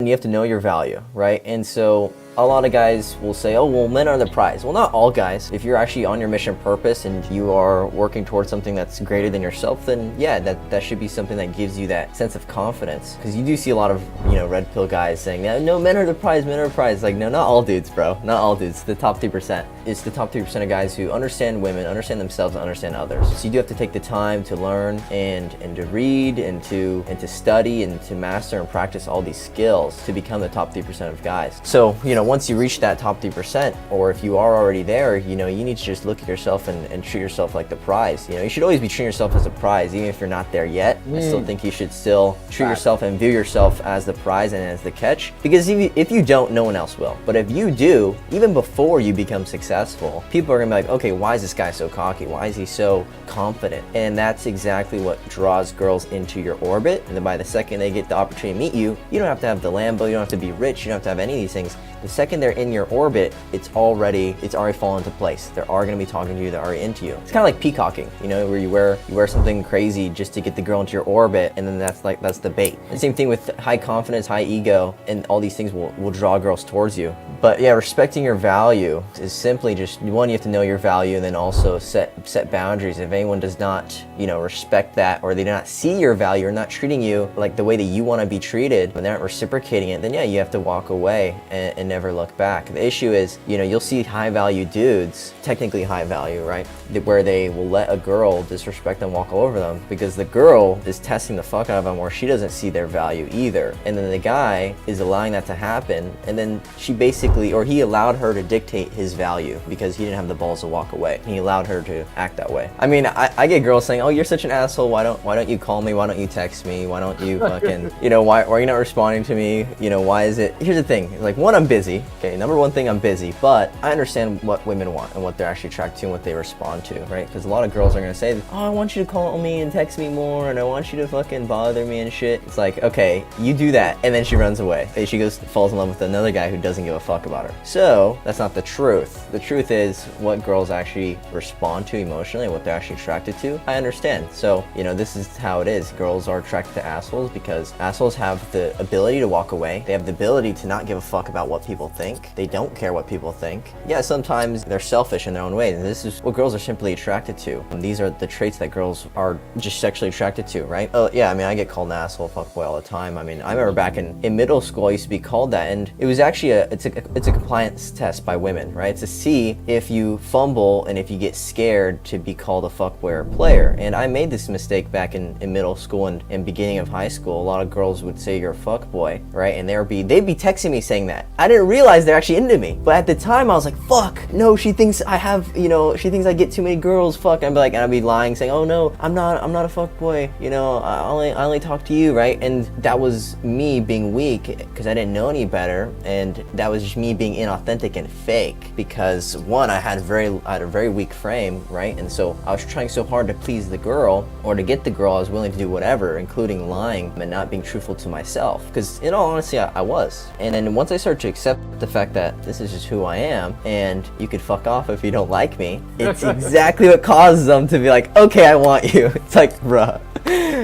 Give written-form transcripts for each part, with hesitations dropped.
you have to know your value, right? And so a lot of guys will say, oh, well, men are the prize. Well, not all guys. If you're actually on your mission purpose and you are working towards something that's greater than yourself, then yeah, that should be something that gives you that sense of confidence. Because you do see a lot of, red pill guys saying, no, men are the prize, men are the prize. Like, no, not all dudes, bro. Not all dudes. The top 3%. It's the top 3% of guys who understand women, understand themselves, and understand others. So you do have to take the time to learn and to read and to study and to master and practice all these skills to become the top 3% of guys. So, once you reach that top 3%, or if you are already there, you need to just look at yourself and treat yourself like the prize. You should always be treating yourself as a prize, even if you're not there yet. I still think you should still treat yourself and view yourself as the prize and as the catch, because if you don't, no one else will. But if you do, even before you become successful, people are gonna be like, okay, why is this guy so cocky? Why is he so confident? And that's exactly what draws girls into your orbit. And then by the second they get the opportunity to meet you, you don't have to have the Lambo, you don't have to be rich, you don't have to have any of these things. The second they're in your orbit, it's already fallen into place. They are going to be talking to you, they're already into you. It's kind of like peacocking, where you wear something crazy just to get the girl into your orbit, and then that's the bait. The same thing with high confidence, high ego, and all these things will draw girls towards you. But yeah, respecting your value is simply just, one, you have to know your value, and then also set boundaries. If anyone does not, respect that, or they do not see your value, or not treating you like the way that you want to be treated, when they're not reciprocating it, then yeah, you have to walk away and never look back. The issue is, you'll see high value dudes, technically high value, right? Where they will let a girl disrespect them, walk all over them, because the girl is testing the fuck out of them, or she doesn't see their value either. And then the guy is allowing that to happen, and then he allowed her to dictate his value because he didn't have the balls to walk away. And he allowed her to act that way. I mean, I get girls saying, oh, you're such an asshole, why don't you call me, why don't you text me, why don't you fucking, why are you not responding to me, why is it, here's the thing, like, one, I'm busy, okay, number one thing, I'm busy, but I understand what women want and what they're actually attracted to and what they respond to, right? Because a lot of girls are gonna say, oh, I want you to call me and text me more, and I want you to fucking bother me and shit. It's like, okay, you do that, and then she runs away. And she falls in love with another guy who doesn't give a fuck about her. So that's not the truth. The truth is what girls actually respond to emotionally, what they're actually attracted to. I understand. So, this is how it is. Girls are attracted to assholes because assholes have the ability to walk away. They have the ability to not give a fuck about what people think. They don't care what people think. Yeah, sometimes they're selfish in their own way, and this is what girls are simply attracted to. And these are the traits that girls are just sexually attracted to, right? Oh yeah, I mean, I get called an asshole, fuckboy all the time. I mean, I remember back in middle school, I used to be called that, and it was actually it's a compliance test by women, right? To see if you fumble and if you get scared to be called a fuckboy or player. And I made this mistake back in middle school and beginning of high school. A lot of girls would say you're a fuckboy, right? And they'd be texting me saying that. I didn't realize they're actually into me. But at the time I was like, fuck, no, she thinks I have, she thinks I get too many girls, fuck. And I'd be lying saying, oh no, I'm not a fuckboy, I only talk to you, right? And that was me being weak because I didn't know any better, and that was just me being inauthentic and fake because one, I had a very weak frame, right? And so I was trying so hard to please the girl, or to get the girl. I was willing to do whatever, including lying and not being truthful to myself, because in all honesty I was. And then once I started to accept the fact that this is just who I am, and you could fuck off if you don't like me, it's exactly what causes them to be like, okay, I want you. It's like, bruh.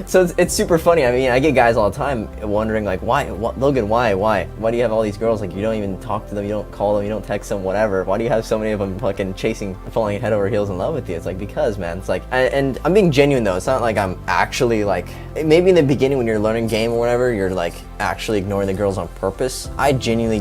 So it's super funny. I mean, I get guys all the time wondering like, why, Logan, why do you have all these girls? Like, you don't even talk to them, you don't call them, you don't text them, whatever. Why do you have so many of them fucking falling head over heels in love with you? It's like, because, man, it's like, and I'm being genuine though. It's not like I'm actually like, maybe in the beginning when you're learning game or whatever, you're like actually ignoring the girls on purpose. I genuinely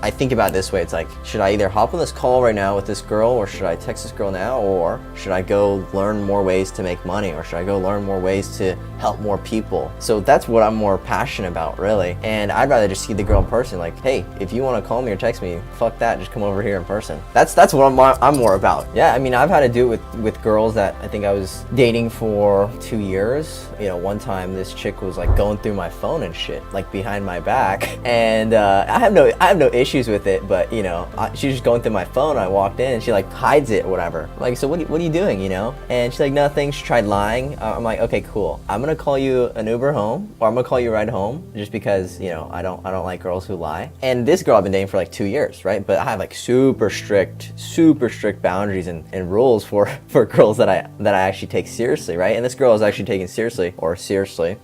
I think about it this way. It's like, should I either hop on this call right now with this girl, or should I text this girl now, or should I go learn more ways to make money, or should I go learn more ways to help more people? So that's what I'm more passionate about, really. And I'd rather just see the girl in person. Like, hey, if you want to call me or text me, fuck that, just come over here in person. That's what I'm more about. Yeah, I mean, I've had to do it with girls that I think I was dating for 2 years. One time this chick was like going through my phone and shit, like behind my back, and I have no issues with it, but she was just going through my phone. I walked in and she like hides it or whatever. I'm like, so what are you doing, And she's like, nothing. She tried lying. I'm like, okay, cool. I'm gonna call you an Uber home, or I'm gonna call you a ride home, just because I don't like girls who lie. And this girl I've been dating for like 2 years, right? But I have like super strict boundaries and rules for girls that I actually take seriously, right? And this girl was actually taken seriously,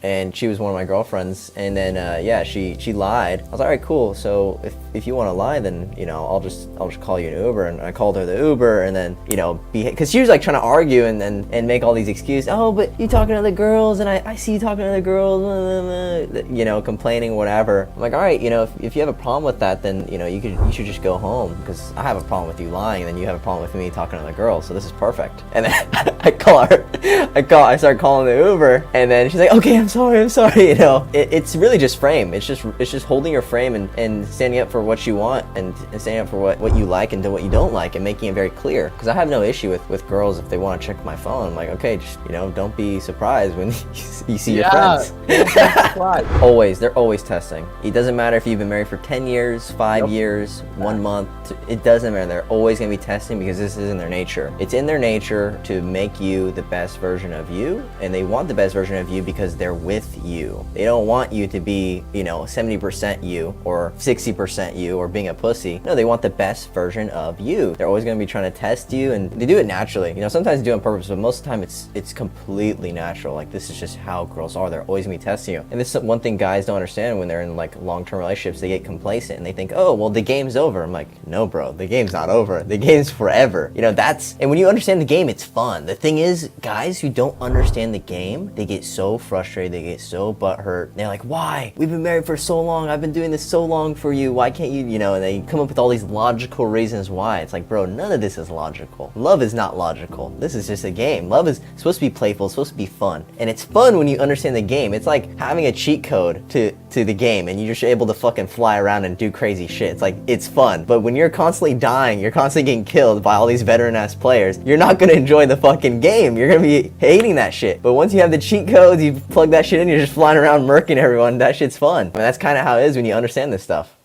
and she was one of my girlfriends. And then yeah, she lied. I was like, all right, cool. So if you want to lie, then, you know, I'll just call you an Uber. And I called her the Uber, and then, you know, because she was like trying to argue and make all these excuses. Oh, but you talking to other girls, and I see you talking to other girls, you know, complaining, whatever. I'm like, all right, you know, if you have a problem with that, then, you know, you should just go home, because I have a problem with you lying, and then you have a problem with me talking to other girls, so this is perfect. And then I start calling the Uber, and then she's like, okay, I'm sorry, you know. It's really just frame. It's just holding your frame and standing up for what you want, and standing up for what you like and what you don't like, and making it very clear. Because I have no issue with girls if they want to check my phone. I'm like, okay, just, you know, don't be surprised when you see your friends. They're always testing. It doesn't matter if you've been married for 10 years, 5 years, 1 month. It doesn't matter. They're always going to be testing, because this is in their nature. It's in their nature to make you the best version of you, and they want the best version of you because they're with you. They don't want you to be, you know, 70% you or 60% you or being a pussy. No, they want the best version of you. They're always going to be trying to test you, and they do it naturally. You know, sometimes they do it on purpose, but most of the time it's completely natural. Like, this is just how girls are. They're always going to be testing you. And this is one thing guys don't understand when they're in like long-term relationships. They get complacent and they think, oh, well, the game's over. I'm like, no, bro, the game's not over. The game's forever. You know, and when you understand the game, it's fun. The thing is, guys who don't understand the game, they get so frustrated, they get so butthurt. They're like, why? We've been married for so long. I've been doing this so long for you. Why can't you, you know, and they come up with all these logical reasons why. It's like, bro, none of this is logical. Love is not logical. This is just a game. Love is supposed to be playful, it's supposed to be fun. And it's fun when you understand the game. It's like having a cheat code to the game, and you're just able to fucking fly around and do crazy shit. It's like, it's fun. But when you're constantly dying, you're constantly getting killed by all these veteran ass players, you're not gonna enjoy the fucking game. You're gonna be hating that shit. But once you have the cheat codes, you plug that shit in, you're just flying around murking everyone. That shit's fun. I mean, that's kind of how it is when you understand this stuff.